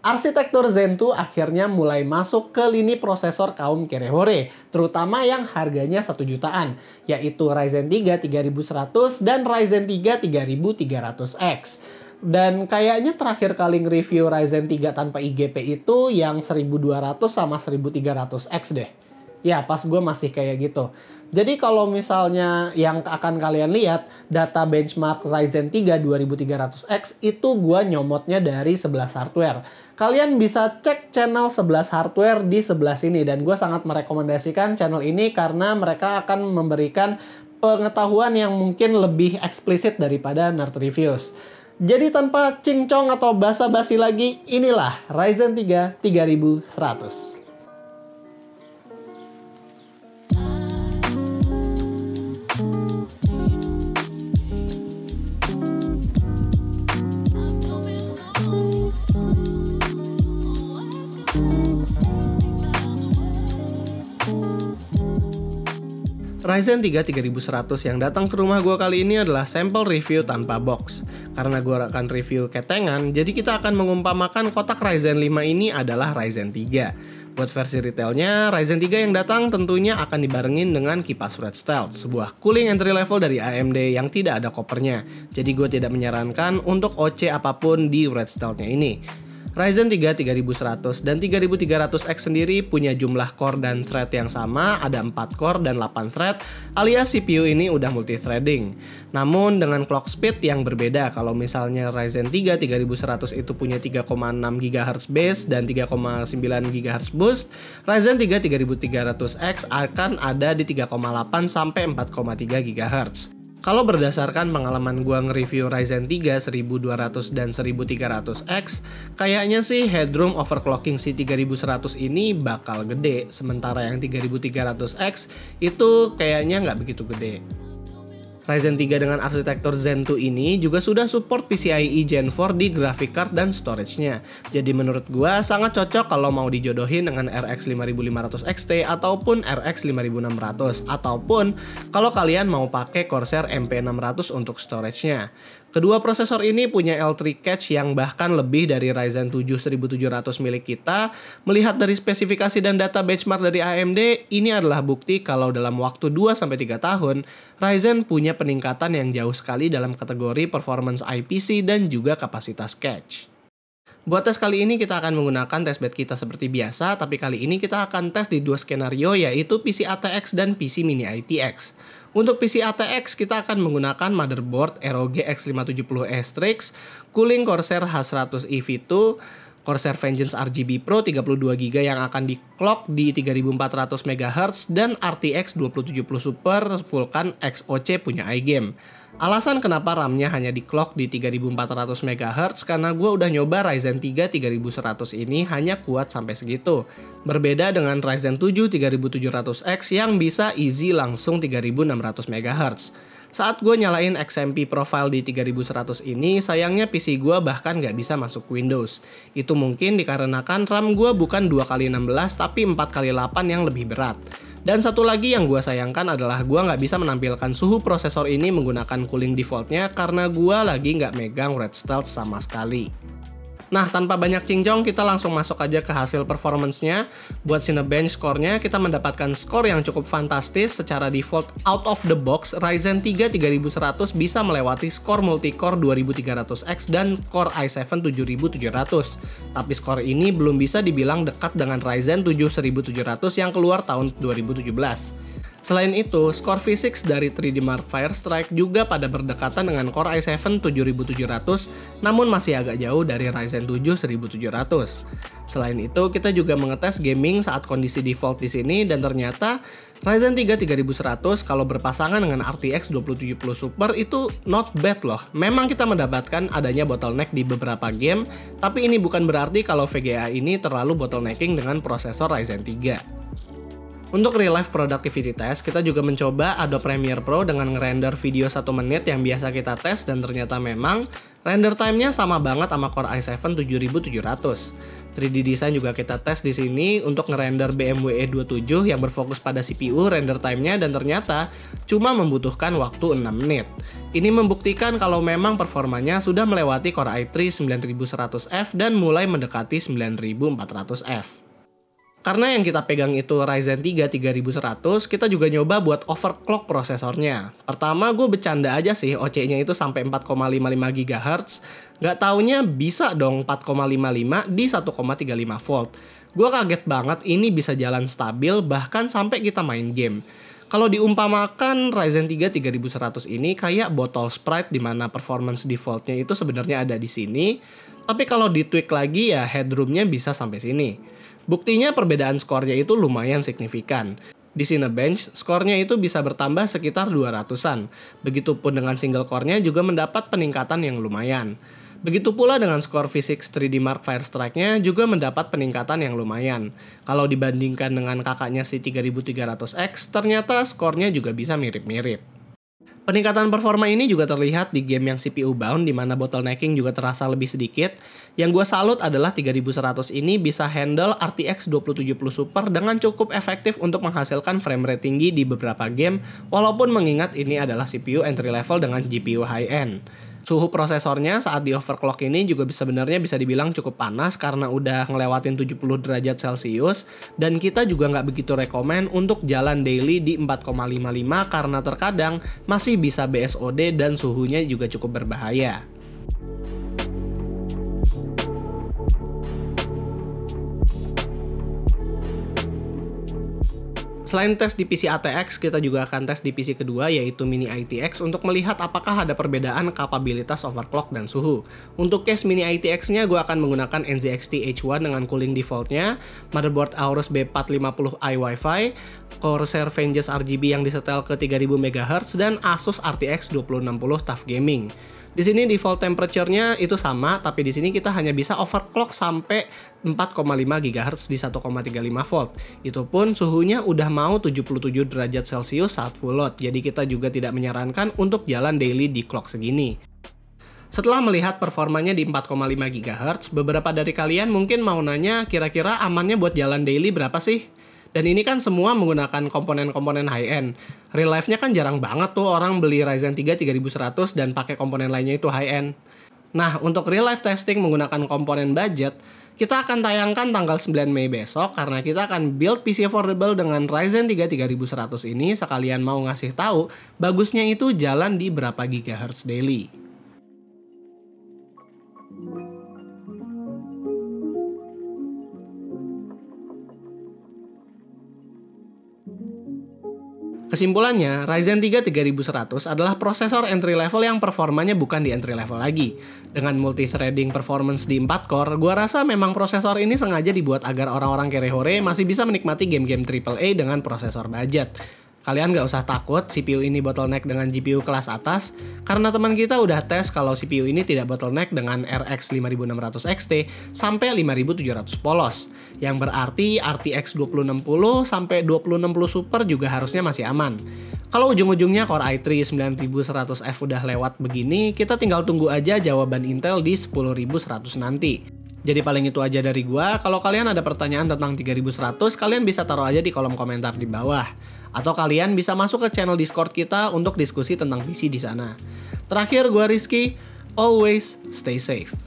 arsitektur Zen 2 akhirnya mulai masuk ke lini prosesor kaum Kerehore, terutama yang harganya 1 jutaan, yaitu Ryzen 3 3100 dan Ryzen 3 3300X. Dan kayaknya terakhir kali nge-review Ryzen 3 tanpa IGP itu yang 1200 sama 1300X deh. Ya, pas gue masih kayak gitu. Jadi kalau misalnya yang akan kalian lihat, data benchmark Ryzen 3 2300X itu gue nyomotnya dari 11 hardware. Kalian bisa cek channel 11 hardware di sebelah sini. Dan gue sangat merekomendasikan channel ini karena mereka akan memberikan pengetahuan yang mungkin lebih eksplisit daripada Nerd Reviews. Jadi tanpa cincong atau basa-basi lagi, inilah Ryzen 3 3100. Ryzen 3 3100 yang datang ke rumah gue kali ini adalah sampel review tanpa box. Karena gue akan review ketengan, jadi kita akan mengumpamakan kotak Ryzen 5 ini adalah Ryzen 3. Buat versi retailnya, Ryzen 3 yang datang tentunya akan dibarengin dengan kipas Red Stealth, sebuah cooling entry level dari AMD yang tidak ada kopernya. Jadi gue tidak menyarankan untuk OC apapun di Red Stealth-nya ini. Ryzen 3 3100 dan 3300X sendiri punya jumlah core dan thread yang sama, ada 4 core dan 8 thread, alias CPU ini udah multithreading. Namun dengan clock speed yang berbeda, kalau misalnya Ryzen 3 3100 itu punya 3,6 GHz base dan 3,9 GHz boost, Ryzen 3 3300X akan ada di 3,8 sampai 4,3 GHz. Kalau berdasarkan pengalaman gua nge-review Ryzen 3 1200 dan 1300X, kayaknya sih headroom overclocking si 3100 ini bakal gede, sementara yang 3300X itu kayaknya nggak begitu gede. Ryzen 3 dengan arsitektur Zen 2 ini juga sudah support PCIe Gen 4 di graphic card dan storage-nya. Jadi menurut gua sangat cocok kalau mau dijodohin dengan RX 5500 XT ataupun RX 5600, ataupun kalau kalian mau pakai Corsair MP600 untuk storage-nya. Kedua prosesor ini punya L3 cache yang bahkan lebih dari Ryzen 7 1700 milik kita. Melihat dari spesifikasi dan data benchmark dari AMD, ini adalah bukti kalau dalam waktu 2-3 tahun, Ryzen punya peningkatan yang jauh sekali dalam kategori performance IPC dan juga kapasitas cache. Buat tes kali ini kita akan menggunakan testbed kita seperti biasa, tapi kali ini kita akan tes di dua skenario, yaitu PC ATX dan PC Mini ITX. Untuk PC ATX kita akan menggunakan motherboard ROG X570 Strix, cooling Corsair H100 EV2, Corsair Vengeance RGB Pro 32GB yang akan di-clock di 3400 MHz, dan RTX 2070 Super Vulkan XOC punya iGame. Alasan kenapa RAM-nya hanya di-clock di 3400 MHz karena gue udah nyoba Ryzen 3 3100 ini hanya kuat sampai segitu. Berbeda dengan Ryzen 7 3700X yang bisa easy langsung 3600 MHz. Saat gue nyalain XMP profile di 3100 ini, sayangnya PC gue bahkan nggak bisa masuk Windows. Itu mungkin dikarenakan RAM gue bukan 2x16 tapi 4x8 yang lebih berat. Dan satu lagi yang gue sayangkan adalah gue nggak bisa menampilkan suhu prosesor ini menggunakan cooling defaultnya karena gue lagi nggak megang Red Stealth sama sekali. Nah, tanpa banyak cincong, kita langsung masuk aja ke hasil performance-nya. Buat Cinebench score-nya, kita mendapatkan skor yang cukup fantastis. Secara default, out of the box, Ryzen 3 3100 bisa melewati skor multi-core 2300X dan Core i7 7700. Tapi skor ini belum bisa dibilang dekat dengan Ryzen 7 1700 yang keluar tahun 2017. Selain itu, skor V6 dari 3D Mark Firestrike juga pada berdekatan dengan Core i7 7700, namun masih agak jauh dari Ryzen 7 1700. Selain itu, kita juga mengetes gaming saat kondisi default di sini, dan ternyata Ryzen 3 3100 kalau berpasangan dengan RTX 2070 Super itu not bad loh. Memang kita mendapatkan adanya bottleneck di beberapa game, tapi ini bukan berarti kalau VGA ini terlalu bottlenecking dengan prosesor Ryzen 3. Untuk real life productivity test, kita juga mencoba Adobe Premiere Pro dengan ngerender video 1 menit yang biasa kita tes dan ternyata memang render time-nya sama banget sama Core i7 7700. 3D design juga kita tes di sini untuk ngerender BMW E27 yang berfokus pada CPU render time-nya dan ternyata cuma membutuhkan waktu 6 menit. Ini membuktikan kalau memang performanya sudah melewati Core i3 9100F dan mulai mendekati 9400F. Karena yang kita pegang itu Ryzen 3 3100, kita juga nyoba buat overclock prosesornya. Pertama gue bercanda aja sih, OC-nya itu sampai 4,55 GHz. Nggak taunya bisa dong 4,55 di 1,35 volt. Gue kaget banget ini bisa jalan stabil bahkan sampai kita main game. Kalau diumpamakan Ryzen 3 3100 ini kayak botol Sprite di mana performance defaultnya itu sebenarnya ada di sini. Tapi kalau ditweak lagi ya headroomnya bisa sampai sini. Buktinya perbedaan skornya itu lumayan signifikan. Di Cinebench, skornya itu bisa bertambah sekitar 200-an. Begitupun dengan single core-nya juga mendapat peningkatan yang lumayan. Begitu pula dengan skor Physics 3D Mark Firestrike-nya juga mendapat peningkatan yang lumayan. Kalau dibandingkan dengan kakaknya si 3300X, ternyata skornya juga bisa mirip-mirip. Peningkatan performa ini juga terlihat di game yang CPU bound di mana bottlenecking juga terasa lebih sedikit. Yang gue salut adalah 3100 ini bisa handle RTX 2070 Super dengan cukup efektif untuk menghasilkan frame rate tinggi di beberapa game walaupun mengingat ini adalah CPU entry level dengan GPU high end. Suhu prosesornya saat di overclock ini juga sebenarnya bisa dibilang cukup panas karena udah ngelewatin 70 derajat Celcius dan kita juga nggak begitu rekomen untuk jalan daily di 4,55 karena terkadang masih bisa BSOD dan suhunya juga cukup berbahaya. Selain tes di PC ATX, kita juga akan tes di PC kedua yaitu Mini ITX untuk melihat apakah ada perbedaan kapabilitas overclock dan suhu. Untuk case Mini ITX-nya gue akan menggunakan NZXT H1 dengan cooling defaultnya, motherboard Aorus B450i Wi-Fi, Corsair Vengeance RGB yang disetel ke 3000 MHz dan Asus RTX 2060 TUF Gaming. Di sini default temperature-nya itu sama, tapi di sini kita hanya bisa overclock sampai 4,5 GHz di 1,35 volt. Itu pun suhunya udah mau 77 derajat Celcius saat full load, jadi kita juga tidak menyarankan untuk jalan daily di clock segini. Setelah melihat performanya di 4,5 GHz, beberapa dari kalian mungkin mau nanya kira-kira amannya buat jalan daily berapa sih? Dan ini kan semua menggunakan komponen-komponen high-end. Real life-nya kan jarang banget tuh orang beli Ryzen 3 3100 dan pakai komponen lainnya itu high-end. Nah, untuk real life testing menggunakan komponen budget, kita akan tayangkan tanggal 9 Mei besok karena kita akan build PC affordable dengan Ryzen 3 3100 ini sekalian mau ngasih tahu bagusnya itu jalan di berapa GHz daily. Kesimpulannya, Ryzen 3 3100 adalah prosesor entry level yang performanya bukan di entry level lagi. Dengan multithreading performance di 4 core, gua rasa memang prosesor ini sengaja dibuat agar orang-orang kere-hore masih bisa menikmati game-game AAA dengan prosesor budget. Kalian gak usah takut CPU ini bottleneck dengan GPU kelas atas, karena teman kita udah tes kalau CPU ini tidak bottleneck dengan RX 5600 XT sampai 5700 polos. Yang berarti RTX 2060 sampai 2060 Super juga harusnya masih aman. Kalau ujung-ujungnya Core i3 9100F udah lewat begini, kita tinggal tunggu aja jawaban Intel di 10100 nanti. Jadi paling itu aja dari gua. Kalau kalian ada pertanyaan tentang 3100, kalian bisa taruh aja di kolom komentar di bawah. Atau kalian bisa masuk ke channel Discord kita untuk diskusi tentang PC di sana. Terakhir, gua Rizky. Always stay safe.